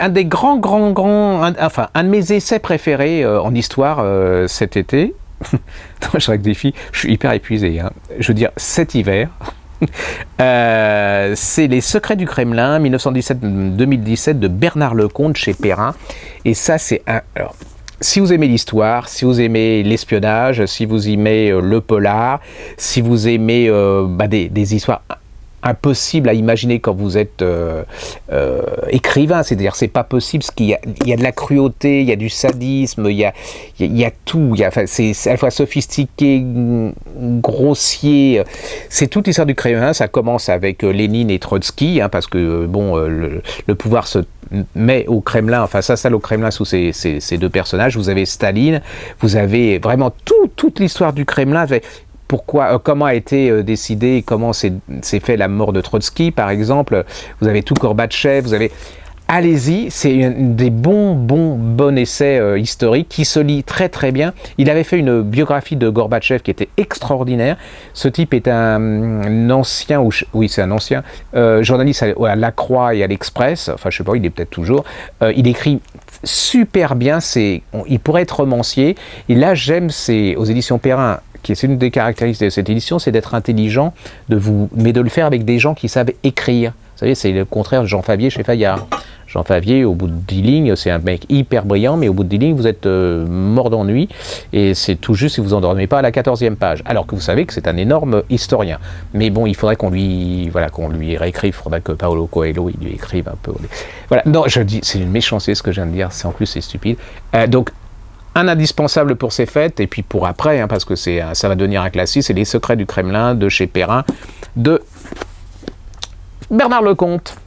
un des grands, enfin, un de mes essais préférés en histoire cet été. Je rectifie, je suis hyper épuisé. Hein. Je veux dire, cet hiver, c'est Les Secrets du Kremlin, 1917-2017, de Bernard Lecomte chez Perrin. Et ça, c'est un... Alors, si vous aimez l'histoire, si vous aimez l'espionnage, si vous aimez le polar, si vous aimez des histoires impossible à imaginer quand vous êtes écrivain, c'est-à-dire c'est pas possible, parce qu'il y a de la cruauté, il y a du sadisme, il y a tout, c'est à la fois sophistiqué, grossier, c'est toute l'histoire du Kremlin. Ça commence avec Lénine et Trotsky, hein, parce que le pouvoir se met au Kremlin, enfin s'installe au Kremlin sous ces deux personnages. Vous avez Staline, vous avez vraiment toute l'histoire du Kremlin. Pourquoi, comment a été décidé, comment s'est fait la mort de Trotsky, par exemple. Vous avez tout Gorbatchev, vous avez... Allez-y, c'est un des bons essais historiques qui se lit très très bien. Il avait fait une biographie de Gorbatchev qui était extraordinaire. Ce type est un ancien, oui c'est un ancien, journaliste à La Croix et à l'Express, enfin je sais pas, il est peut-être toujours. Il écrit super bien, il pourrait être romancier. Et là j'aime, c'est aux éditions Perrin, c'est une des caractéristiques de cette édition, c'est d'être intelligent, mais de le faire avec des gens qui savent écrire. Vous savez, c'est le contraire de Jean Favier chez Fayard. Jean Favier, au bout de 10 lignes, c'est un mec hyper brillant, mais au bout de 10 lignes, vous êtes mort d'ennui, et c'est tout juste si vous endormez pas à la 14e page. Alors que vous savez que c'est un énorme historien. Mais bon, il faudrait qu'on lui réécrive, il faudrait que Paolo Coelho, il lui écrive un peu. Voilà, non, je dis, c'est une méchanceté ce que je viens de dire, en plus c'est stupide. Donc, un indispensable pour ces fêtes, et puis pour après, hein, parce que ça va devenir un classique, c'est Les Secrets du Kremlin de chez Perrin, de Bernard Lecomte.